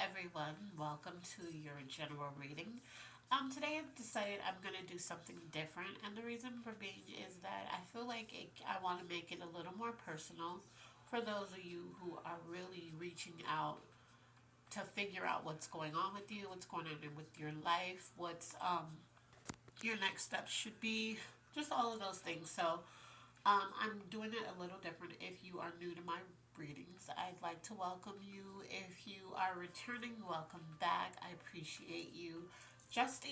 everyone, welcome to your general reading. Today I've decided I'm going to do something different, and the reason for being is that I feel like I want to make it a little more personal for those of you who are really reaching out to figure out what's going on with you, what's going on with your life, what's your next steps should be, just all of those things. So I'm doing it a little different. If you are new to my readings, I'd like to welcome you. If you are returning, welcome back. I appreciate you. Just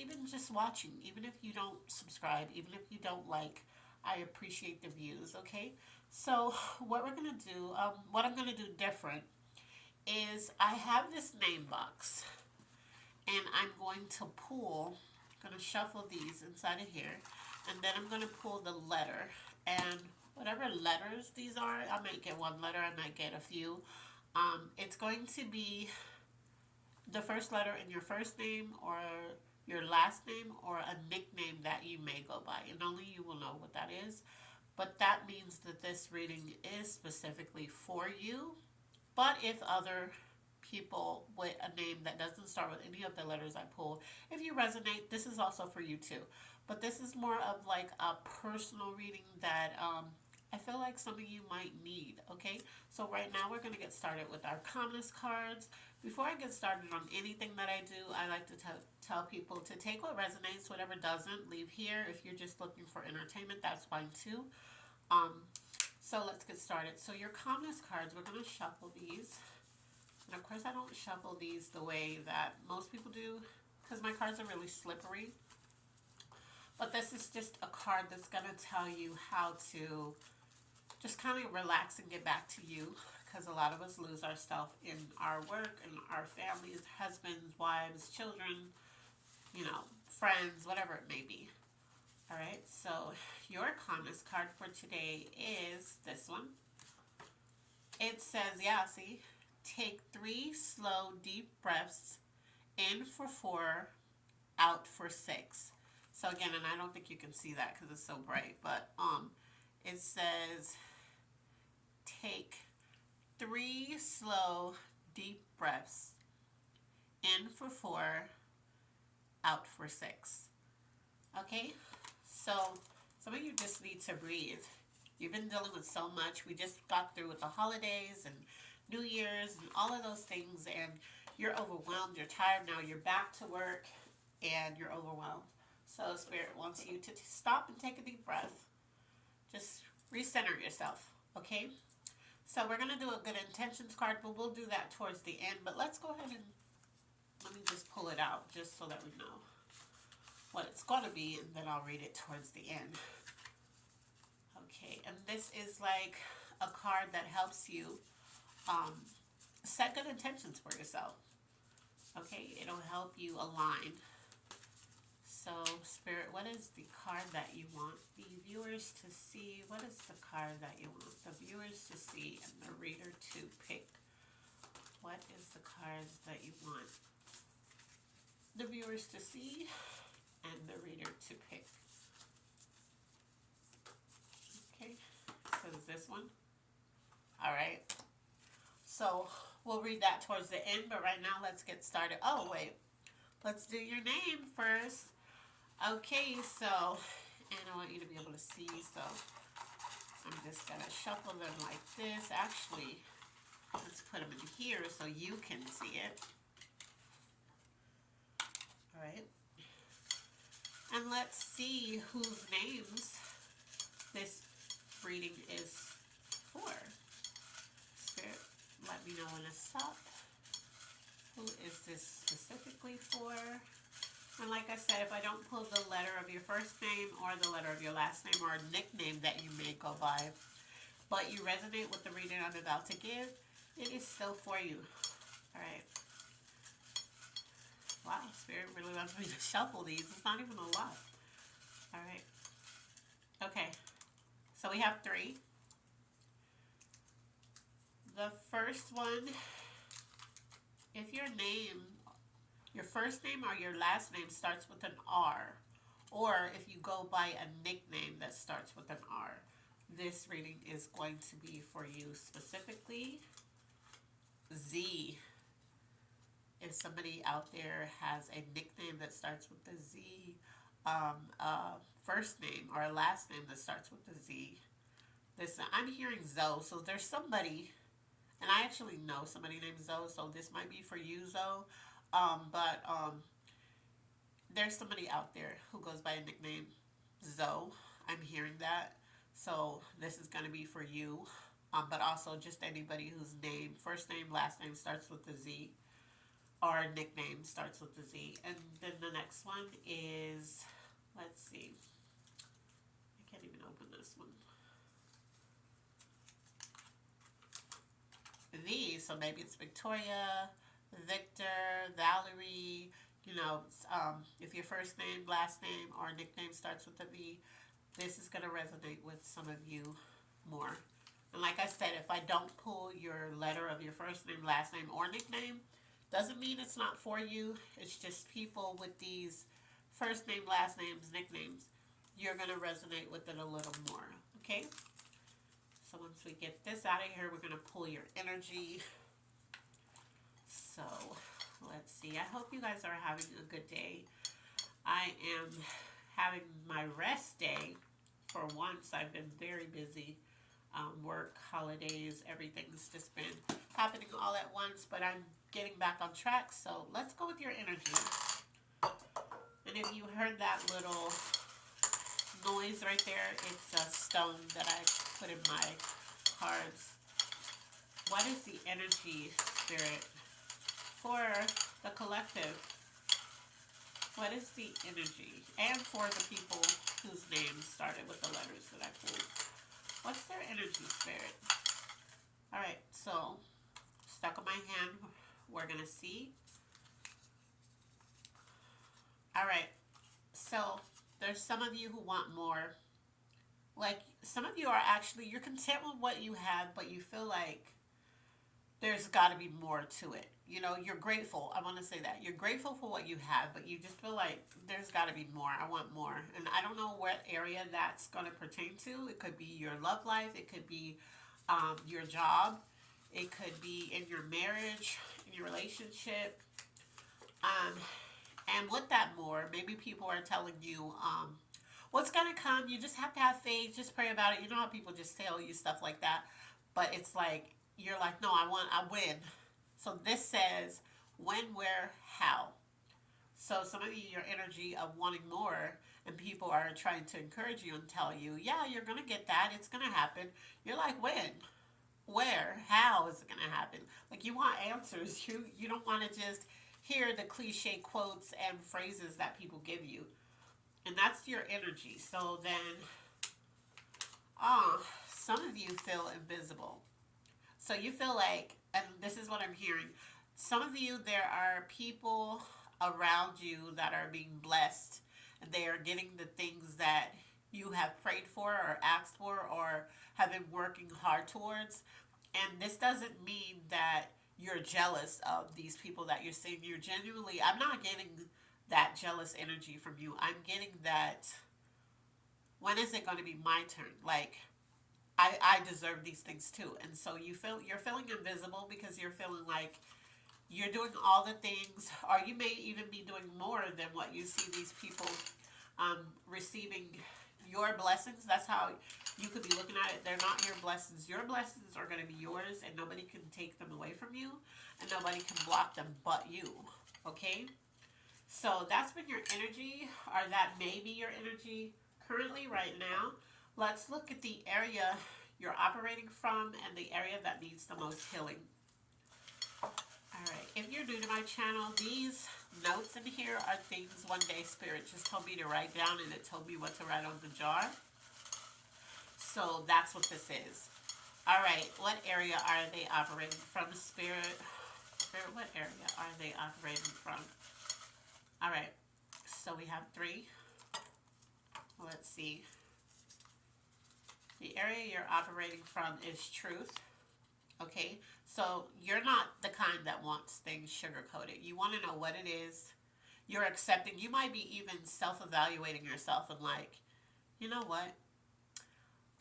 watching, even if you don't subscribe, even if you don't like, I appreciate the views. Okay, so what we're gonna do, what I'm gonna do different is I have this name box, and I'm going to pull, going to shuffle these inside of here, and then I'm going to pull the letter, and whatever letters these are, I might get one letter, I might get a few. It's going to be the first letter in your first name or your last name or a nickname that you may go by, and only you will know what that is. But that means that this reading is specifically for you. But if other people with a name that doesn't start with any of the letters I pulled, if you resonate, this is also for you too. But this is more of like a personal reading that I feel like some of you might need. Okay, so right now we're going to get started with our calmness cards. Before I get started on anything that I do, I like to tell people to take what resonates, whatever doesn't, leave here. If you're just looking for entertainment, that's fine too. Um, so let's get started. So your calmness cards, we're going to shuffle these. And of course I don't shuffle these the way that most people do because my cards are really slippery. But this is just a card that's going to tell you how to just kind of relax and get back to you, because a lot of us lose ourselves in our work and our families, husbands, wives, children, friends, whatever it may be. All right, so your calmness card for today is this one. It says, yeah, see, take 3 slow, deep breaths in for 4, out for 6. So again, and I don't think you can see that because it's so bright, but it says take 3 slow, deep breaths in for 4, out for 6. Okay, so some of you just need to breathe. You've been dealing with so much. We just got through with the holidays and New Year's and all of those things, and you're overwhelmed, you're tired now, you're back to work, and you're overwhelmed. So Spirit wants you to stop and take a deep breath. Just recenter yourself, okay? So we're going to do a good intentions card, but we'll do that towards the end. But let's go ahead and let me just pull it out just so that we know what it's going to be, and then I'll read it towards the end. Okay, and this is like a card that helps you set good intentions for yourself. Okay, it'll help you align. So, Spirit, what is the card that you want the viewers to see? What is the card that you want the viewers to see and the reader to pick? What is the cards that you want the viewers to see and the reader to pick? Okay, so is this one? All right. So we'll read that towards the end, but right now let's get started. Oh, wait. Let's do your name first. Okay, so, and I want you to be able to see, so I'm just going to shuffle them like this. Actually, let's put them in here so you can see it. All right. And let's see whose names this reading is for. Spirit, let me know when it's up. Who is this specifically for? And like I said, if I don't pull the letter of your first name or the letter of your last name or a nickname that you may go by, but you resonate with the reading I'm about to give, it is still for you. All right. Wow, Spirit really wants me to shuffle these. It's not even a lot. All right. Okay. So we have 3. The first one, if your first name or your last name starts with an R, or if you go by a nickname that starts with an R, this reading is going to be for you specifically. Z. If if somebody out there has a nickname that starts with the Z, first name or a last name that starts with the Z. Listen, I'm hearing Zoe, so there's somebody, and I actually know somebody named Zoe, so this might be for you, Zoe. But there's somebody out there who goes by a nickname Zoe. I'm hearing that. So this is going to be for you. But also just anybody whose name, first name, last name starts with the Z, or nickname starts with the Z. And then the next one is, let's see, I can't even open this one. V, so maybe it's Victoria, Victor, Valerie. If your first name, last name, or nickname starts with a V, this is going to resonate with some of you more. And like I said, if I don't pull your letter of your first name, last name, or nickname, doesn't mean it's not for you. It's just people with these first name, last names, nicknames, you're going to resonate with it a little more. Okay? So once we get this out of here, we're going to pull your energy. So let's see. I hope you guys are having a good day. I am having my rest day for once. I've been very busy. Work, holidays, everything's just been happening all at once, but I'm getting back on track. So let's go with your energy. And if you heard that little noise right there, it's a stone that I put in my cards. What is the energy, Spirit, for the collective? What is the energy? And for the people whose names started with the letters that I pulled. What's their energy, Spirit? Alright, so stuck on my hand, we're going to see. Alright, so there's some of you who want more. Like, some of you are actually, you're content with what you have, but you feel like there's got to be more to it. You're grateful. I want to say that. You're grateful for what you have, but you just feel like there's got to be more. I want more. And I don't know what area that's going to pertain to. It could be your love life. It could be your job. It could be in your marriage, in your relationship. And with that more, maybe people are telling you what's going to come. You just have to have faith. Just pray about it. You know how people just tell you stuff like that. But it's like, you're like, no, I win. So this says when, where, how. So some of you, your energy of wanting more, and people are trying to encourage you and tell you, yeah, you're going to get that. It's going to happen. You're like, when? Where? How is it going to happen? Like, you want answers. You don't want to just hear the cliche quotes and phrases that people give you. And that's your energy. So then, some of you feel invisible. So you feel like, and this is what I'm hearing, some of you, there are people around you that are being blessed. And they are getting the things that you have prayed for or asked for or have been working hard towards. And this doesn't mean that you're jealous of these people that you're seeing. You're genuinely, I'm not getting that jealous energy from you. I'm getting that, when is it going to be my turn? Like, I deserve these things too. And so you're feeling invisible because you're feeling like you're doing all the things, or you may even be doing more than what you see these people receiving your blessings. That's how you could be looking at it. They're not your blessings. Your blessings are going to be yours, and nobody can take them away from you, and nobody can block them but you. Okay? So that's been your energy, or that may be your energy currently right now. Let's look at the area you're operating from and the area that needs the most healing. Alright, if you're new to my channel, these notes in here are things one day Spirit just told me to write down, and it told me what to write on the jar. So that's what this is. Alright, what area are they operating from, Spirit? Spirit, what area are they operating from? Alright, so we have 3. Let's see. The area you're operating from is truth. Okay, so you're not the kind that wants things sugar-coated. You want to know what it is. You're accepting. You might be even self-evaluating yourself and like, you know what?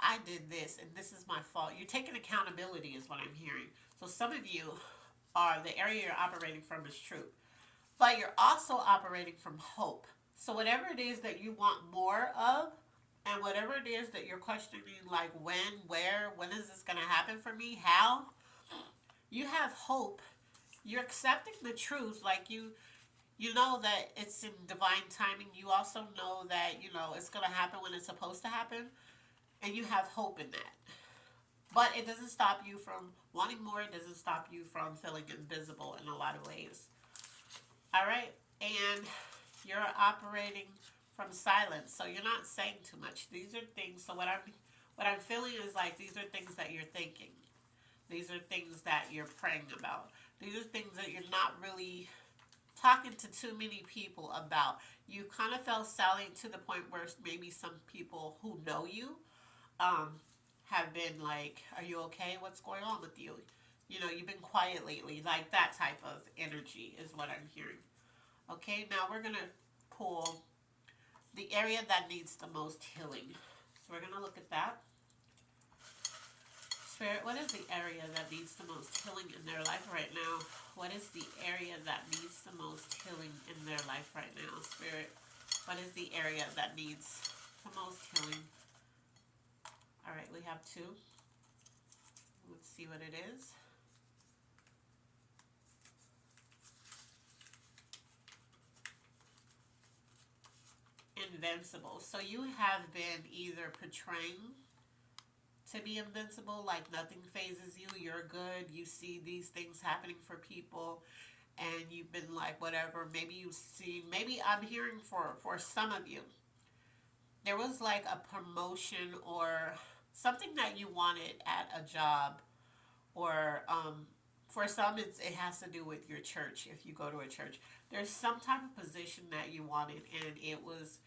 I did this and this is my fault. You're taking accountability is what I'm hearing. So some of you or the area you're operating from is true. But you're also operating from hope. So whatever it is that you want more of, and whatever it is that you're questioning, like when, where, when is this going to happen for me, how, you have hope. You're accepting the truth. Like you know that it's in divine timing. You also know that, you know, it's going to happen when it's supposed to happen. And you have hope in that. But it doesn't stop you from wanting more. It doesn't stop you from feeling invisible in a lot of ways. All right? And you're operating from silence. So you're not saying too much. These are things. So what I'm feeling is like these are things that you're thinking. These are things that you're praying about. These are things that you're not really talking to too many people about. You kind of felt silent to the point where maybe some people who know you um, have been like, "Are you okay? What's going on with you?" You know, you've been quiet lately. Like that type of energy is what I'm hearing. Okay, now we're gonna pull the area that needs the most healing. So we're gonna look at that. Spirit, what is the area that needs the most healing in their life right now? What is the area that needs the most healing in their life right now? Spirit, what is the area that needs the most healing? All right, we have two. Let's see what it is. Invincible. So you have been either portraying to be invincible, like nothing phases you, you're good, you see these things happening for people, and you've been like, whatever. Maybe you've seen, maybe I'm hearing for some of you, there was like a promotion or something that you wanted at a job, or for some it has to do with your church. If you go to a church, there's some type of position that you wanted, and it was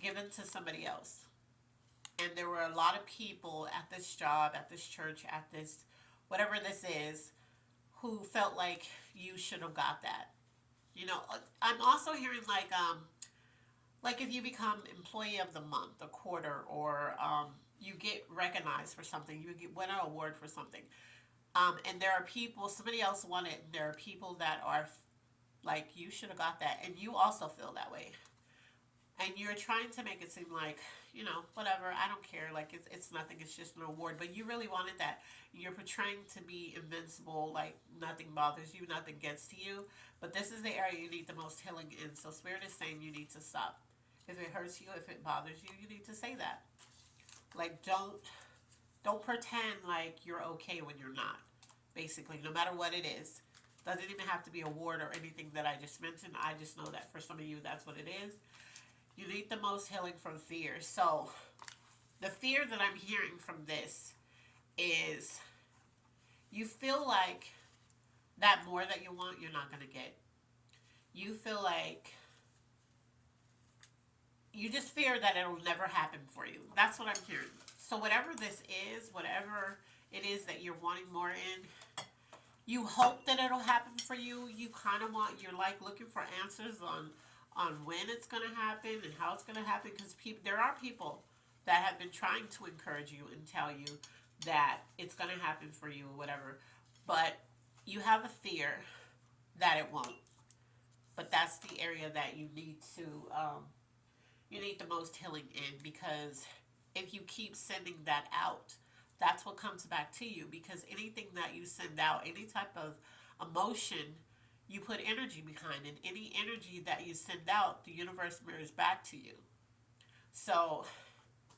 given to somebody else. And there were a lot of people at this job, at this church, at this whatever this is, who felt like you should have got that. You know, I'm also hearing like if you become employee of the month, a quarter, or you get recognized for something, you get win an award for something, and there are people, somebody else won it. There are people that are like, you should have got that, and you also feel that way, and you're trying to make it seem like, you know, whatever, I don't care, like it's nothing, it's just an award, but you really wanted that. You're portraying to be invincible, like nothing bothers you, nothing gets to you, but this is the area you need the most healing in. So Spirit is saying you need to stop. If it hurts you, if it bothers you, you need to say that. Like don't pretend like you're okay when you're not. Basically, no matter what it is. Doesn't even have to be a award or anything that I just mentioned. I just know that for some of you that's what it is. You need the most healing from fear. So the fear that I'm hearing from this is you feel like that more that you want, you're not going to get. You feel like you just fear that it'll never happen for you. That's what I'm hearing. So whatever this is, whatever it is that you're wanting more in, you hope that it'll happen for you. You kind of want, you're like looking for answers on when it's going to happen and how it's going to happen, because there are people that have been trying to encourage you and tell you that it's going to happen for you or whatever, but you have a fear that it won't. But that's the area that you need to you need the most healing in, because if you keep sending that out, that's what comes back to you. Because anything that you send out, any type of emotion, you put energy behind it. Any energy that you send out, the universe mirrors back to you. So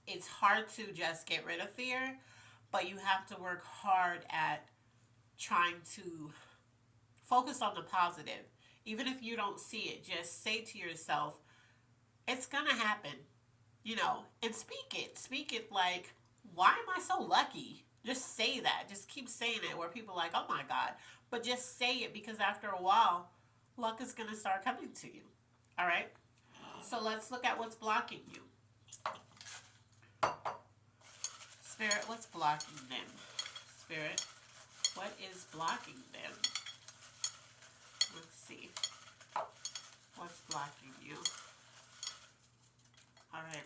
it's hard to just get rid of fear, but you have to work hard at trying to focus on the positive. Even if you don't see it, just say to yourself, it's going to happen, you know, and speak it. Speak it like, why am I so lucky? Just say that. Just keep saying it where people are like, oh my God. But just say it, because after a while, luck is going to start coming to you. All right? So let's look at what's blocking you. Spirit, what's blocking them? Spirit, what is blocking them? Let's see. What's blocking you? All right.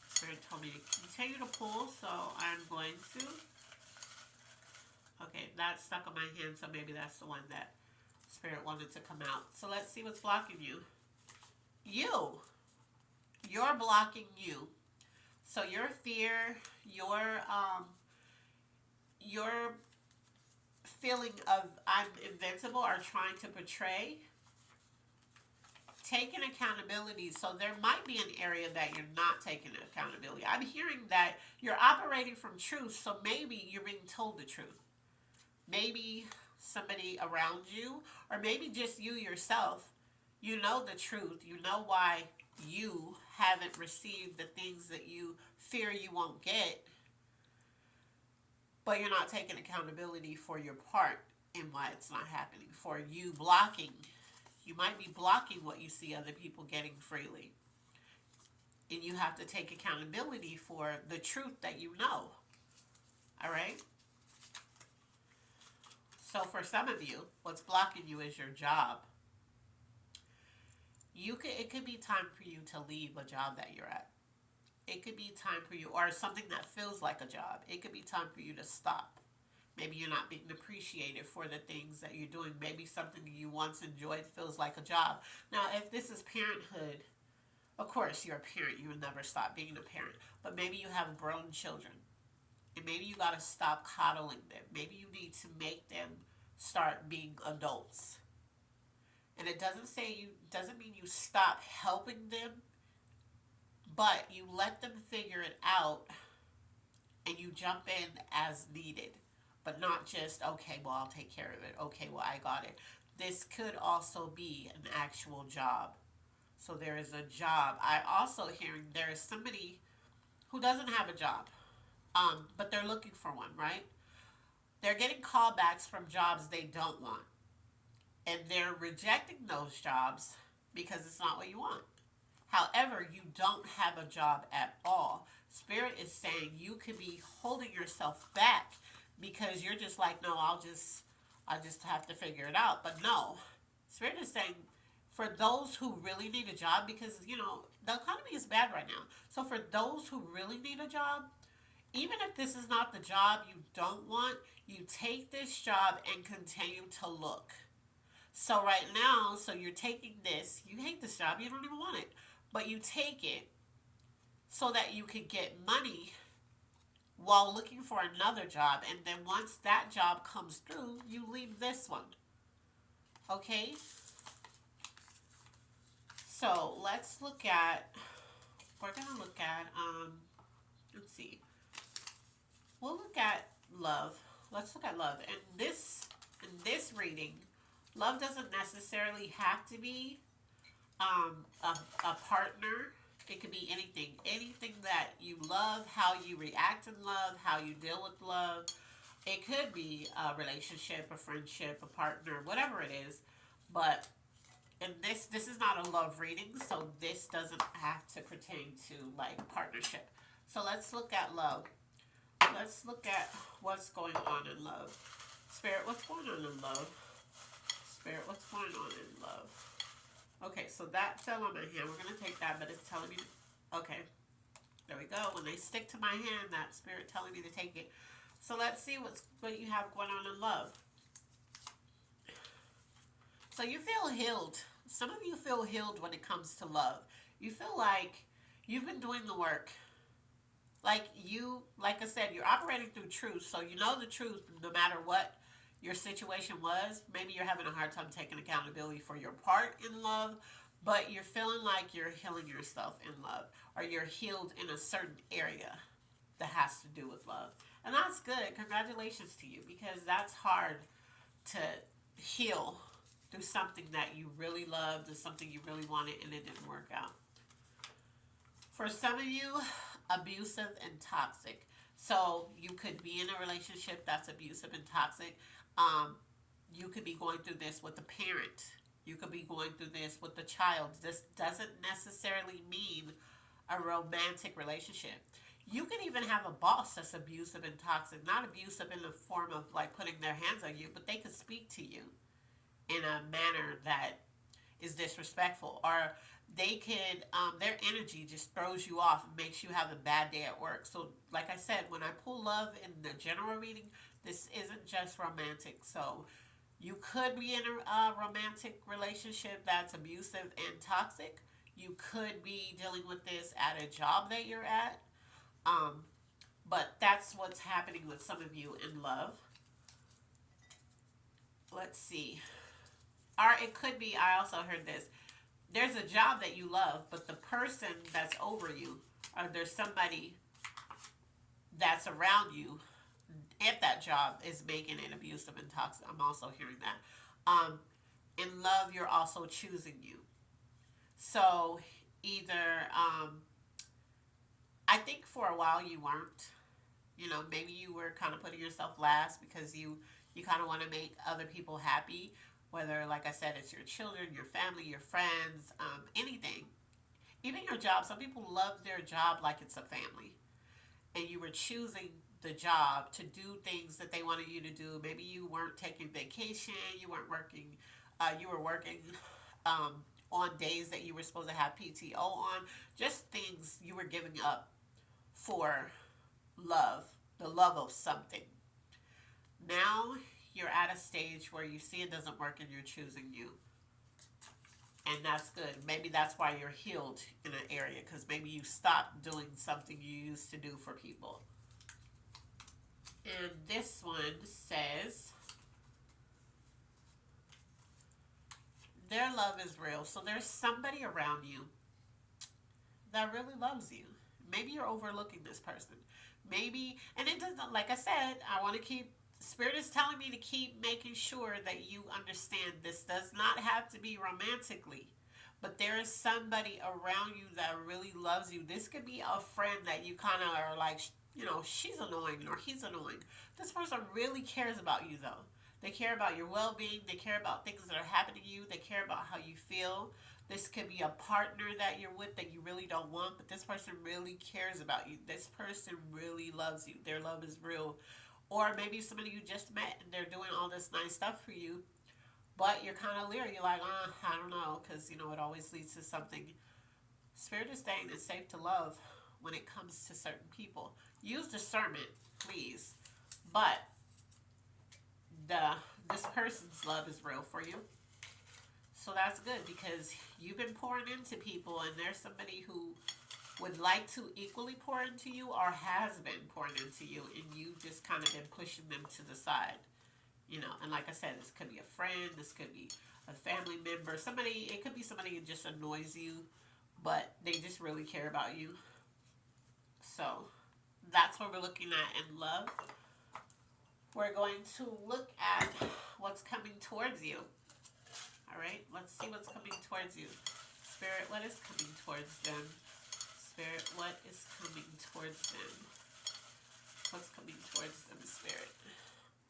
Spirit told me to continue to pull, so I'm going to. Okay, that's stuck on my hand, so maybe that's the one that Spirit wanted to come out. So let's see what's blocking you. You. You're blocking you. So your fear, your feeling of I'm invincible are trying to portray taking accountability. So there might be an area that you're not taking accountability. I'm hearing that you're operating from truth, so maybe you're being told the truth. Maybe somebody around you, or maybe just you yourself, you know the truth. You know why you haven't received the things that you fear you won't get, but you're not taking accountability for your part in why it's not happening. For you blocking, you might be blocking what you see other people getting freely. And you have to take accountability for the truth that you know. All right? So for some of you, what's blocking you is your job. It could be time for you to leave a job that you're at. It could be time for you, or something that feels like a job. It could be time for you to stop. Maybe you're not being appreciated for the things that you're doing. Maybe something you once enjoyed feels like a job. Now, if this is parenthood, of course you're a parent. You will never stop being a parent. But maybe you have grown children. And maybe you got to stop coddling them. Maybe you need to make them start being adults. And it doesn't mean you stop helping them, but you let them figure it out and you jump in as needed. But not just, okay, well, I'll take care of it. Okay, well, I got it. This could also be an actual job. So there is a job. I also hearing there is somebody who doesn't have a job, but they're looking for one, right? They're getting callbacks from jobs they don't want. And they're rejecting those jobs because it's not what you want. However, you don't have a job at all. Spirit is saying you could be holding yourself back because you're just like, no, I just have to figure it out. But no, Spirit is saying for those who really need a job, because, the economy is bad right now. So for those who really need a job, even if this is not the job you don't want, you take this job and continue to look. So right now, you're taking this, you hate this job, you don't even want it, but you take it so that you can get money while looking for another job. And then once that job comes through, you leave this one. Okay? So let's look at, let's see. We'll look at love. Let's look at love. In this reading, love doesn't necessarily have to be a partner. It could be anything. Anything that you love, how you react in love, how you deal with love. It could be a relationship, a friendship, a partner, whatever it is. But this is not a love reading, so this doesn't have to pertain to partnership. So let's look at love. Let's look at what's going on in love. Spirit, what's going on in love? Spirit, what's going on in love? Okay, so that fell on my hand. We're going to take that, but it's telling me okay. There we go. When they stick to my hand, that Spirit telling me to take it. So let's see what you have going on in love. So you feel healed. Some of you feel healed when it comes to love. You feel like you've been doing the work. Like I said, you're operating through truth. So you know the truth no matter what your situation was. Maybe you're having a hard time taking accountability for your part in love, but you're feeling like you're healing yourself in love, or you're healed in a certain area that has to do with love. And that's good. Congratulations to you, because that's hard to heal through something that you really loved and something you really wanted and it didn't work out. For some of you, abusive and toxic. So you could be in a relationship that's abusive and toxic. You could be going through this with a parent. You could be going through this with a child. This doesn't necessarily mean a romantic relationship. You can even have a boss that's abusive and toxic. Not abusive in the form of putting their hands on you, but they could speak to you in a manner that is disrespectful, or they could their energy just throws you off and makes you have a bad day at work. So like I said, when I pull love in the general reading, this isn't just romantic. So You could be in a romantic relationship that's abusive and toxic. You could be dealing with this at a job that you're at. Um, but that's what's happening with some of you in love. Let's see. Or it could be, I also heard this. There's a job that you love, but the person that's over you, or there's somebody that's around you at that job is making it abusive and toxic. I'm also hearing that. In love, you're also choosing you. So either, I think for a while you weren't. You know, maybe you were kind of putting yourself last because you kind of want to make other people happy. Whether, like I said, it's your children, your family, your friends, anything, even your job. Some people love their job like it's a family, and you were choosing the job to do things that they wanted you to do. Maybe you weren't taking vacation, you weren't working, you were working on days that you were supposed to have PTO on, just things you were giving up for love, the love of something. Now you're at a stage where you see it doesn't work and you're choosing you. And that's good. Maybe that's why you're healed in an area because maybe you stopped doing something you used to do for people. And this one says, their love is real. So there's somebody around you that really loves you. Maybe you're overlooking this person. Maybe, and it doesn't, like I said, I want to keep, Spirit is telling me to keep making sure that you understand this does not have to be romantically. But there is somebody around you that really loves you. This could be a friend that you kind of are like, you know, she's annoying or he's annoying. This person really cares about you, though. They care about your well being. They care about things that are happening to you. They care about how you feel. This could be a partner that you're with that you really don't want, but this person really cares about you. This person really loves you. Their love is real. Or maybe somebody you just met and they're doing all this nice stuff for you, but you're kind of leery. You're like, I don't know, because, you know, it always leads to something. Spirit is saying it's safe to love when it comes to certain people. Use discernment, please. But the this person's love is real for you. So that's good because you've been pouring into people and there's somebody who would like to equally pour into you or has been pouring into you and you just kind of been pushing them to the side. You know, and like I said, this could be a friend, this could be a family member, somebody, it could be somebody who just annoys you, but they just really care about you. So that's what we're looking at in love. We're going to look at what's coming towards you. All right, let's see what's coming towards you. Spirit, what is coming towards them? Spirit, what is coming towards them? What's coming towards them, Spirit?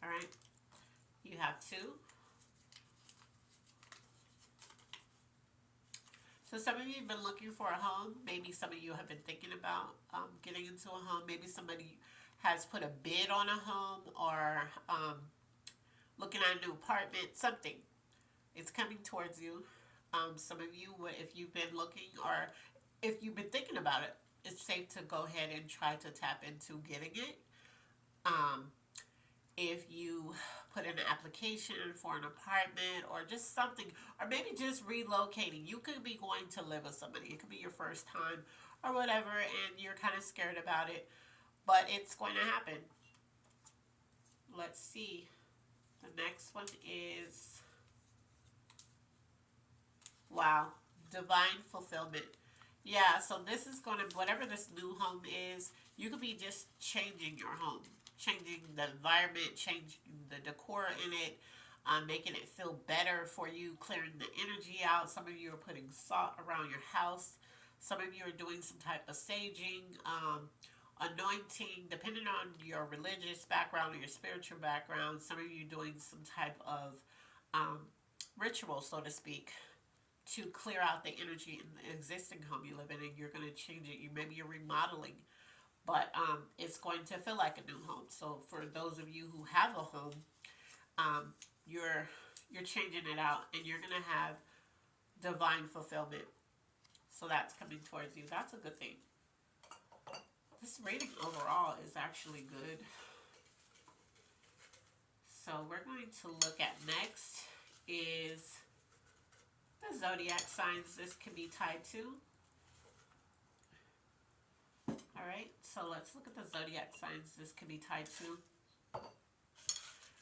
All right, you have two. So some of you have been looking for a home. Maybe some of you have been thinking about getting into a home. Maybe somebody has put a bid on a home or looking at a new apartment, something. It's coming towards you. Some of you, if you've been looking or if you've been thinking about it, it's safe to go ahead and try to tap into getting it. If you put in an application for an apartment or just something, or maybe just relocating. You could be going to live with somebody. It could be your first time or whatever, and you're kind of scared about it, but it's going to happen. Let's see. The next one is, wow, divine fulfillment. Yeah, so this is going to, whatever this new home is, you could be just changing your home, changing the environment, changing the decor in it, making it feel better for you, clearing the energy out. Some of you are putting salt around your house. Some of you are doing some type of saging, anointing, depending on your religious background or your spiritual background. Some of you doing some type of ritual, so to speak, to clear out the energy in the existing home you live in, and you're going to change it. Maybe you're remodeling, but it's going to feel like a new home. So for those of you who have a home, you're changing it out, and you're going to have divine fulfillment. So that's coming towards you. That's a good thing. This reading overall is actually good. So we're going to look at next is the zodiac signs this can be tied to. All right, so let's look at the zodiac signs this can be tied to.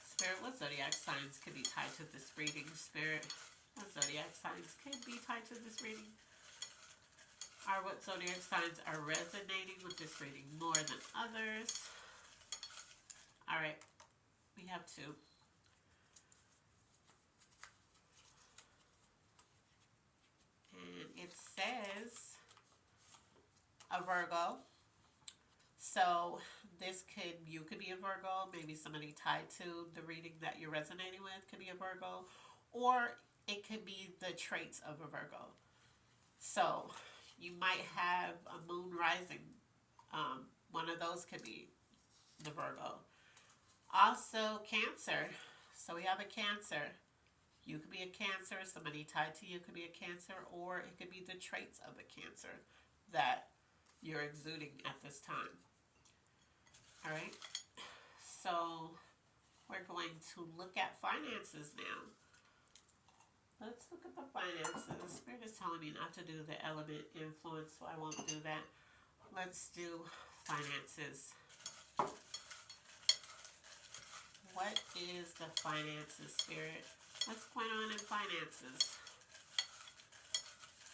Spirit, what zodiac signs could be tied to this reading? Spirit, what zodiac signs could be tied to this reading? Or what zodiac signs are resonating with this reading more than others? All right, we have two. And it says a Virgo. So you could be a Virgo, maybe somebody tied to the reading that you're resonating with could be a Virgo, or it could be the traits of a Virgo. So you might have a moon rising. One of those could be the Virgo. Also Cancer. So we have a Cancer. You could be a Cancer, somebody tied to you could be a Cancer, or it could be the traits of a Cancer that you're exuding at this time. All right, so we're going to look at finances now. Let's look at the finances. Spirit is telling me not to do the element influence, so I won't do that. Let's do finances. What is the finances, Spirit? What's going on in finances?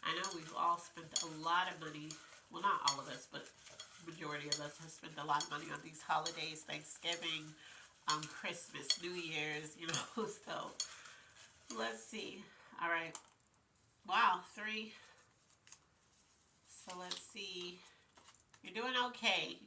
I know we've all spent a lot of money. Well, not all of us, but majority of us have spent a lot of money on these holidays, Thanksgiving, Christmas, New Year's, so let's see. All right. Wow, 3. So let's see. You're doing okay.